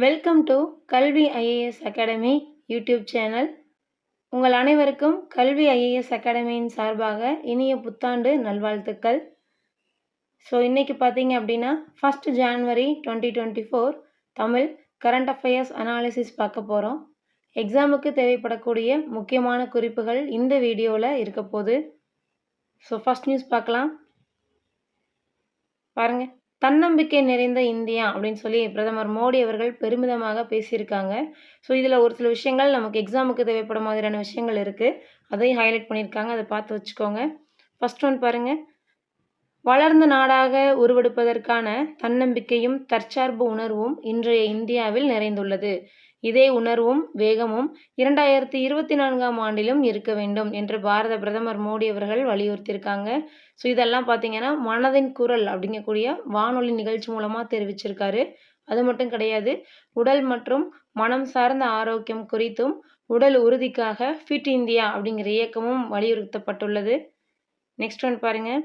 Welcome to கல்வி IAS academy YouTube channel. உங்கள் அனைவருக்கும் கல்வி ஐஏஎஸ் அகாடமியின் சார்பாக இனிய புத்தாண்டு நல்வாழ்த்துக்கள். ஸோ இன்றைக்கி பார்த்தீங்க அப்படின்னா 1 January 2024 Tamil current affairs analysis பார்க்க போகிறோம். எக்ஸாமுக்கு தேவைப்படக்கூடிய முக்கியமான குறிப்புகள் இந்த வீடியோவில் இருக்க போகுது. ஸோ ஃபஸ்ட் நியூஸ் பார்க்கலாம். பாருங்கள், தன்னம்பிக்கை நிறைந்த இந்தியா அப்படின்னு சொல்லி பிரதமர் மோடி அவர்கள் பெருமிதமாக பேசியிருக்காங்க. ஸோ இதில் ஒரு சில விஷயங்கள் நமக்கு எக்ஸாமுக்கு தேவைப்படும் மாதிரியான விஷயங்கள் இருக்குது, அதையும் ஹைலைட் பண்ணியிருக்காங்க. அதை பார்த்து வச்சுக்கோங்க. ஃபர்ஸ்ட் ஒன் பாருங்கள், வளர்ந்த நாடாக உருவெடுப்பதற்கான தன்னம்பிக்கையும் தற்சார்பு உணர்வும் இன்றைய இந்தியாவில் நிறைந்துள்ளது. இதே உணர்வும் வேகமும் 2024ஆம் ஆண்டிலும் இருக்க வேண்டும் என்று பாரத பிரதமர் மோடி அவர்கள் வலியுறுத்தியிருக்காங்க. ஸோ இதெல்லாம் பார்த்தீங்கன்னா மனதின் குரல் அப்படிங்கக்கூடிய வானொலி நிகழ்ச்சி மூலமாக தெரிவிச்சிருக்காரு. அது மட்டும் கிடையாது, உடல் மற்றும் மனம் சார்ந்த ஆரோக்கியம் குறித்தும் உடல் உறுதிக்காக ஃபிட் இந்தியா அப்படிங்கிற இயக்கமும் வலியுறுத்தப்பட்டுள்ளது. நெக்ஸ்ட் ஒன் பாருங்கள்,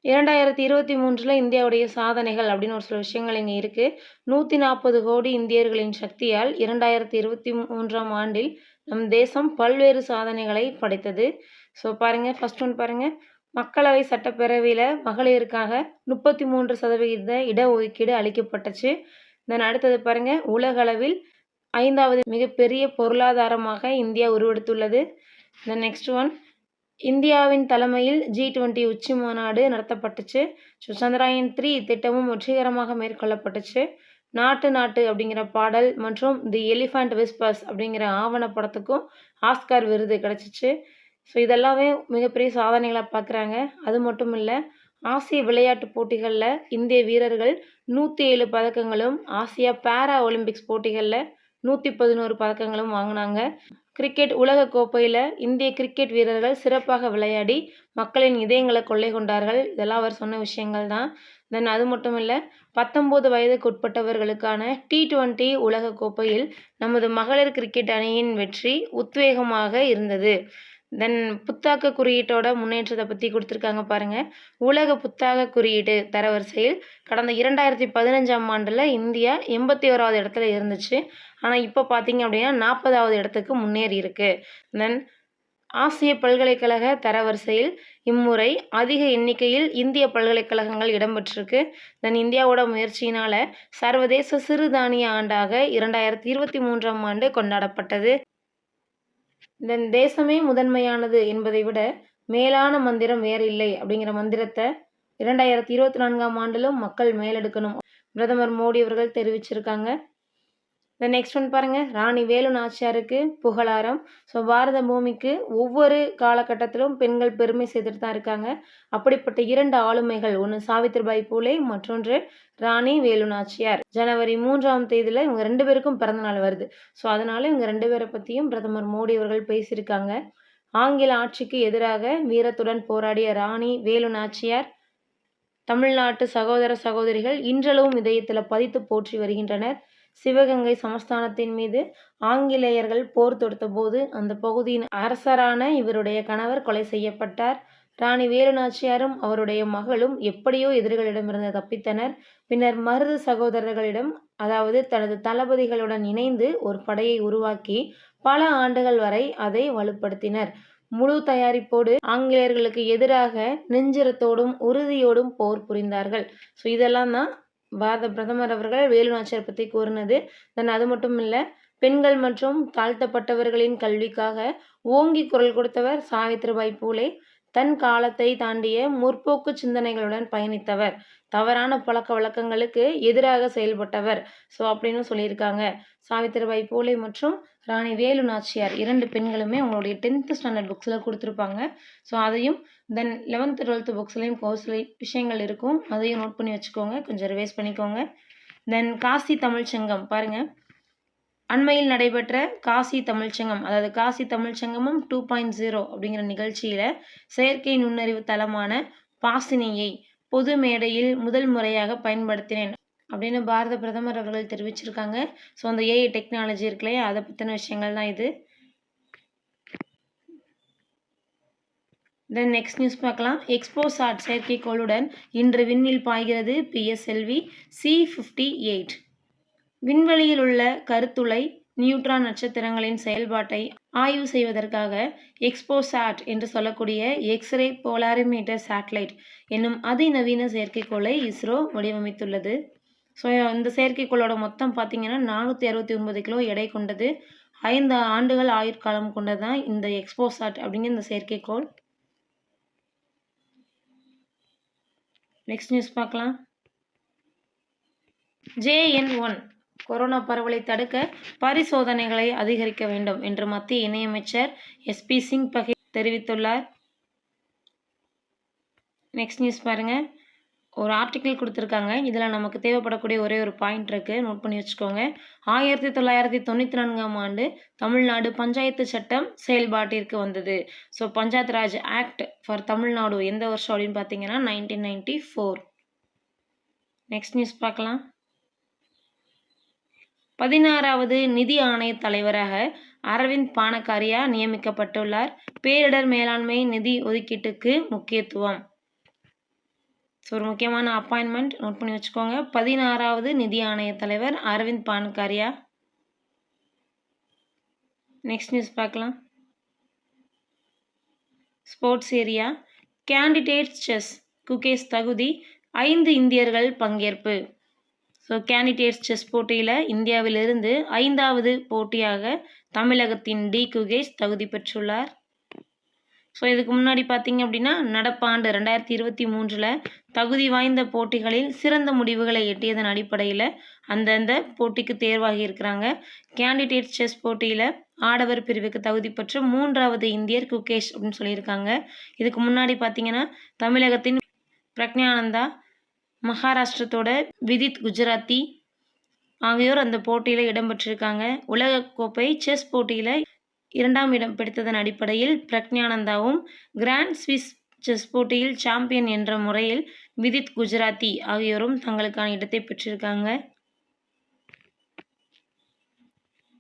2023 இந்தியாவுடைய சாதனைகள் அப்படின்னு ஒரு சில விஷயங்கள் இங்கே இருக்குது. 140 கோடி இந்தியர்களின் சக்தியால் 2023ஆம் ஆண்டில் நம் தேசம் பல்வேறு சாதனைகளை படைத்தது. ஸோ பாருங்கள், ஃபர்ஸ்ட் ஒன் பாருங்கள், மக்களவை சட்டப்பேரவையில் மகளிருக்காக 33% இடஒதுக்கீடு அளிக்கப்பட்டுச்சு. தென் அடுத்தது பாருங்கள், உலகளவில் 5வது மிகப்பெரிய பொருளாதாரமாக இந்தியா உருவெடுத்துள்ளது. தென் நெக்ஸ்ட் ஒன், இந்தியாவின் தலைமையில் G20 உச்சி மாநாடு நடத்தப்பட்டுச்சு. ஸோ சந்திராயன் 3 திட்டமும் வெற்றிகரமாக மேற்கொள்ளப்பட்டுச்சு. நாட்டு அப்படிங்கிற பாடல் மற்றும் தி எலிஃபண்ட் விஸ்பர்ஸ் அப்படிங்கிற ஆவணப்படத்துக்கும் ஆஸ்கார் விருது கிடச்சிச்சு. ஸோ இதெல்லாமே மிகப்பெரிய சாதனைகளாக பார்க்குறாங்க. அது மட்டும் இல்லை, ஆசிய விளையாட்டு போட்டிகளில் இந்திய வீரர்கள் 107 பதக்கங்களும், ஆசியா பேரா ஒலிம்பிக்ஸ் போட்டிகளில் 111 பதக்கங்களும் வாங்கினாங்க. கிரிக்கெட் உலக கோப்பையில் இந்திய கிரிக்கெட் வீரர்கள் சிறப்பாக விளையாடி மக்களின் இதயங்களை கொள்ளை கொண்டார்கள். இதெல்லாம் அவர் சொன்ன விஷயங்கள் தான். தென் அது மட்டும் இல்லை, 19 வயதுக்கு உட்பட்டவர்களுக்கான T20 உலக கோப்பையில் நமது மகளிர் கிரிக்கெட் அணியின் வெற்றி உத்வேகமாக இருந்தது. தென் புத்தாக்க குறியீட்டோட முன்னேற்றத்தை பற்றி கொடுத்துருக்காங்க பாருங்கள். உலக புத்தாக்க குறியீடு தரவரிசையில் கடந்த 2015ஆம் ஆண்டில் இந்தியா 81வது இடத்துல இருந்துச்சு. ஆனால் இப்போ பார்த்தீங்க அப்படின்னா 40வது இடத்துக்கு முன்னேறி இருக்கு. தென் ஆசிய பல்கலைக்கழக தரவரிசையில் இம்முறை அதிக எண்ணிக்கையில் இந்திய பல்கலைக்கழகங்கள் இடம்பெற்றிருக்கு. தென் இந்தியாவோட முயற்சியினால் சர்வதேச சிறுதானிய ஆண்டாக 2023ஆம் ஆண்டு கொண்டாடப்பட்டது. தென் தேசமே முதன்மையானது என்பதை விட மேலான மந்திரம் வேறு இல்லை அப்படிங்கிற மந்திரத்தை 2024ஆம் ஆண்டிலும் மக்கள் மேலெடுக்கணும் பிரதமர் மோடி அவர்கள் தெரிவிச்சிருக்காங்க. தென் நெக்ஸ்ட் ஒன் பாருங்கள், ராணி வேலு நாச்சியாருக்கு புகழாரம். ஸோ பாரத பூமிக்கு ஒவ்வொரு காலகட்டத்திலும் பெண்கள் பெருமை சேர்த்துட்டு தான் இருக்காங்க. அப்படிப்பட்ட 2 ஆளுமைகள், ஒன்று சாவித்ரிபாய் பூலே, மற்றொன்று ராணி வேலு நாச்சியார். ஜனவரி 3ஆம் தேதியில் இவங்க 2 பேருக்கும் பிறந்த நாள் வருது. ஸோ அதனால் இவங்க 2 பேரை பற்றியும் பிரதமர் மோடி அவர்கள் பேசியிருக்காங்க. ஆங்கில ஆட்சிக்கு எதிராக வீரத்துடன் போராடிய ராணி வேலு நாச்சியார் தமிழ்நாட்டு சகோதர சகோதரிகள் இன்றளவும் இதயத்தில் பதித்து போற்றி வருகின்றனர். சிவகங்கை சமஸ்தானத்தின் மீது ஆங்கிலேயர்கள் போர் தொடுத்த போது அந்த பகுதியின் அரசரான இவருடைய கணவர் கொலை செய்யப்பட்டார். ராணி வேலு நாச்சியாரும் அவருடைய மகளும் எப்படியோ எதிரிகளிடமிருந்து தப்பித்தனர். பின்னர் மருது சகோதரர்களிடம், அதாவது தனது தளபதிகளுடன் இணைந்து ஒரு படையை உருவாக்கி பல ஆண்டுகள் வரை அதை வலுப்படுத்தினர். முழு தயாரிப்போடு ஆங்கிலேயர்களுக்கு எதிராக நெஞ்சிரத்தோடும் உறுதியோடும் போர் புரிந்தார்கள். ஸோ இதெல்லாம் தான் பாரத பிரதமர் அவர்கள் வேலு நாச்சியார் பற்றி கூறினது. தென் அது மட்டும் இல்லை, பெண்கள் மற்றும் தாழ்த்தப்பட்டவர்களின் கல்விக்காக ஓங்கி குரல் கொடுத்தவர் சாவித்ரிபாய் பூலே. தன் காலத்தை தாண்டிய முற்போக்கு சிந்தனைகளுடன் பயணித்தவர், தவறான பழக்க வழக்கங்களுக்கு எதிராக செயல்பட்டவர். ஸோ அப்படின்னு சொல்லியிருக்காங்க. சாவித்ரிபாய் பூலே மற்றும் ராணி வேலு நாச்சியார் 2 பெண்களுமே உங்களுடைய 10th ஸ்டாண்டர்ட் புக்ஸில் கொடுத்துருப்பாங்க. ஸோ அதையும் தென் 11th 12th புக்ஸ்லேயும் கோர்ஸில் விஷயங்கள் இருக்கும், அதையும் நோட் பண்ணி வச்சுக்கோங்க, கொஞ்சம் ரிவைஸ் பண்ணிக்கோங்க. தென் காசி தமிழ்ச்சங்கம் பாருங்கள், அண்மையில் நடைபெற்ற காசி தமிழ்ச்சங்கம், அதாவது காசி தமிழ்ச்சங்கமும் 2.0 அப்படிங்கிற நிகழ்ச்சியில் செயற்கை நுண்ணறிவு தளமான பாசினியை பொது மேடையில் முதல் முறையாக பயன்படுத்தினேன் அப்படின்னு பாரத பிரதமர் அவர்கள் தெரிவிச்சிருக்காங்க. ஸோ அந்த ஏஐ டெக்னாலஜி இருக்குல்லையே, அதை பற்றின விஷயங்கள் தான் இது. தென் நெக்ஸ்ட் நியூஸ் பார்க்கலாம். எக்ஸ்போசாட் செயற்கைக்கோளுடன் இன்று விண்ணில் பாய்கிறது PSLV C-58. விண்வெளியில் உள்ள கருத்துளை நியூட்ரான் நட்சத்திரங்களின் செயல்பாட்டை ஆய்வு செய்வதற்காக எக்ஸ்போசாட் என்று சொல்லக்கூடிய எக்ஸ்ரே போலாரிமீட்டர் சேட்டலைட் என்னும் அதிநவீன செயற்கைக்கோளை இஸ்ரோ வடிவமைத்துள்ளது. ஸோ இந்த செயற்கைக்கோளோட மொத்தம் பார்த்தீங்கன்னா 469 கிலோ எடை கொண்டது. 5 ஆண்டுகள் ஆயுட்காலம் கொண்டதான் இந்த எக்ஸ்போசாட் அப்படிங்கிற இந்த செயற்கைக்கோள். நெக்ஸ்ட் நியூஸ் பார்க்கலாம். JN1 கொரோனா பரவலை தடுக்க பரிசோதனைகளை அதிகரிக்க வேண்டும் என்று மத்திய இணையமைச்சர் SP சிங் பகேல் தெரிவித்துள்ளார். நெக்ஸ்ட் நியூஸ் பாருங்க. ஒரு ஆர்டிக்கிள் கொடுத்துருக்காங்க. இதில் நமக்கு தேவைப்படக்கூடிய ஒரே ஒரு பாயிண்ட் இருக்குது, நோட் பண்ணி வச்சுக்கோங்க. 1994ஆம் ஆண்டு தமிழ்நாடு பஞ்சாயத்து சட்டம் செயல்பாட்டிற்கு வந்தது. So panchayat Raj act for Tamil Nadu எந்த வருஷம் அப்படின்னு பார்த்தீங்கன்னா 1994. நெக்ஸ்ட் நியூஸ் பார்க்கலாம். 16வது நிதி ஆணைய தலைவராக அரவிந்த் பானகாரியா நியமிக்கப்பட்டுள்ளார். பேரிடர் மேலாண்மை நிதி ஒதுக்கீட்டுக்கு முக்கியத்துவம். ஸோ ஒரு முக்கியமான அப்பாயின்மெண்ட், நோட் பண்ணி வச்சுக்கோங்க. 16வது நிதி ஆணைய தலைவர் அரவிந்த் பானகாரியா. நெக்ஸ்ட் நியூஸ் பார்க்கலாம். Sports area. Candidates chess Gukesh தகுதி 5 இந்தியர்கள் பங்கேற்பு. ஸோ கேண்டிடேட்ஸ் செஸ் போட்டியில் இந்தியாவிலிருந்து 5வது போட்டியாக தமிழகத்தின் டி குகேஷ் தகுதி பெற்றுள்ளார். ஸோ இதுக்கு முன்னாடி பார்த்தீங்க அப்படின்னா நடப்பாண்டு 2023 தகுதி வாய்ந்த போட்டிகளில் சிறந்த முடிவுகளை எட்டியதன் அடிப்படையில் அந்தந்த போட்டிக்கு தேர்வாகி இருக்கிறாங்க. கேண்டிடேட்ஸ் செஸ் போட்டியில் ஆடவர் பிரிவுக்கு தகுதி பெற்ற 3வது இந்தியர் குகேஷ் அப்படின்னு சொல்லியிருக்காங்க. இதுக்கு முன்னாடி பார்த்தீங்கன்னா தமிழகத்தின் பிரக்ஞானந்தா, மகாராஷ்டிரத்தோட விதித் குஜராத்தி ஆகியோர் அந்த போட்டியில் இடம்பெற்றிருக்காங்க. உலகக்கோப்பை செஸ் போட்டியில் 2ஆம் இடம் பிடித்ததன் அடிப்படையில் பிரக்ஞானந்தாவும், கிராண்ட் ஸ்விஸ் செஸ் போட்டியில் சாம்பியன் என்ற முறையில் விதித் குஜராத்தி ஆகியோரும் தங்களுக்கான இடத்தை பெற்றிருக்காங்க.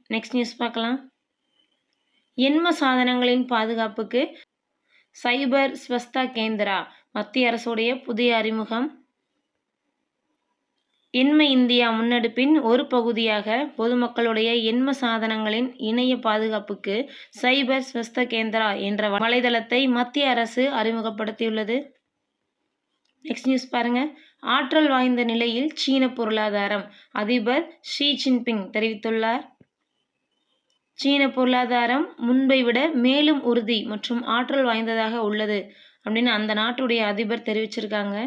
நெக்ஸ்ட் நியூஸ் பார்க்கலாம். எண்ம சாதனங்களின் பாதுகாப்புக்கு சைபர் ஸ்வஸ்தா கேந்திரா மத்திய அரசுடைய புதிய அறிமுகம். எண்ம இந்தியா முன்னெடுப்பின் ஒரு பகுதியாக பொதுமக்களுடைய எண்ம சாதனங்களின் இணைய பாதுகாப்புக்கு சைபர் ஸ்வஸ்த கேந்திரா என்ற வலைதளத்தை மத்திய அரசு அறிமுகப்படுத்தியுள்ளது. நெக்ஸ்ட் நியூஸ் பாருங்க. ஆற்றல் வாய்ந்த நிலையில் சீன பொருளாதாரம் அதிபர் ஷி ஜின்பிங் தெரிவித்துள்ளார். சீன பொருளாதாரம் முன்பை விட மேலும் உறுதி மற்றும் ஆற்றல் வாய்ந்ததாக உள்ளது அப்படின்னு அந்த நாட்டுடைய அதிபர் தெரிவிச்சிருக்காங்க.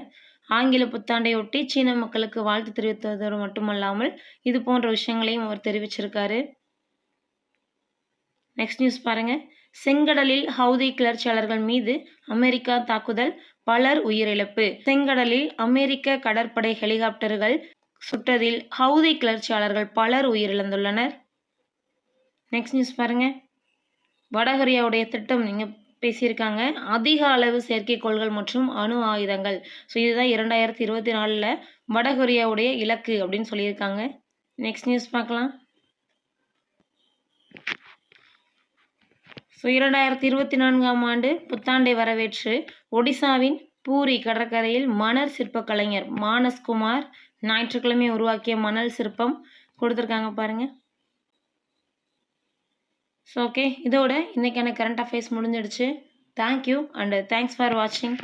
ஆங்கில புத்தாண்டையொட்டி சீன மக்களுக்கு வாழ்த்து தெரிவித்ததோடு மட்டுமல்லாமல் இது போன்ற விஷயங்களையும் அவர் தெரிவிச்சிருக்காரு. நெக்ஸ்ட் நியூஸ் பாருங்க. செங்கடலில் ஹவுதி கிளர்ச்சியாளர்கள் மீது அமெரிக்கா தாக்குதல், பலர் உயிரிழப்பு. செங்கடலில் அமெரிக்க கடற்படை ஹெலிகாப்டர்கள் சுட்டதில் ஹவுதி கிளர்ச்சியாளர்கள் பலர் உயிரிழந்துள்ளனர். நெக்ஸ்ட் நியூஸ் பாருங்க. வடகொரியாவுடைய திட்டம் நீங்கள் பேசியிருக்காங்க. அதிக அளவு செயற்கைக்கோள்கள் மற்றும் அணு ஆயுதங்கள். ஸோ இதுதான் 2024 வடகொரியாவுடைய இலக்கு அப்படின்னு சொல்லியிருக்காங்க. நெக்ஸ்ட் நியூஸ் பார்க்கலாம். ஸோ 2024ஆம் ஆண்டு புத்தாண்டை வரவேற்று ஒடிசாவின் பூரி கடற்கரையில் மணல் சிற்ப கலைஞர் மானஸ்குமார் ஞாயிற்றுக்கிழமை உருவாக்கிய மணல் சிற்பம் கொடுத்துருக்காங்க பாருங்க. ஸோ ஓகே, இதோட இன்றைக்கான கரண்ட் அஃபேர்ஸ் முடிஞ்சிடுச்சு. தேங்க்யூ அண்ட் தேங்க்ஸ் ஃபார் வாட்சிங்.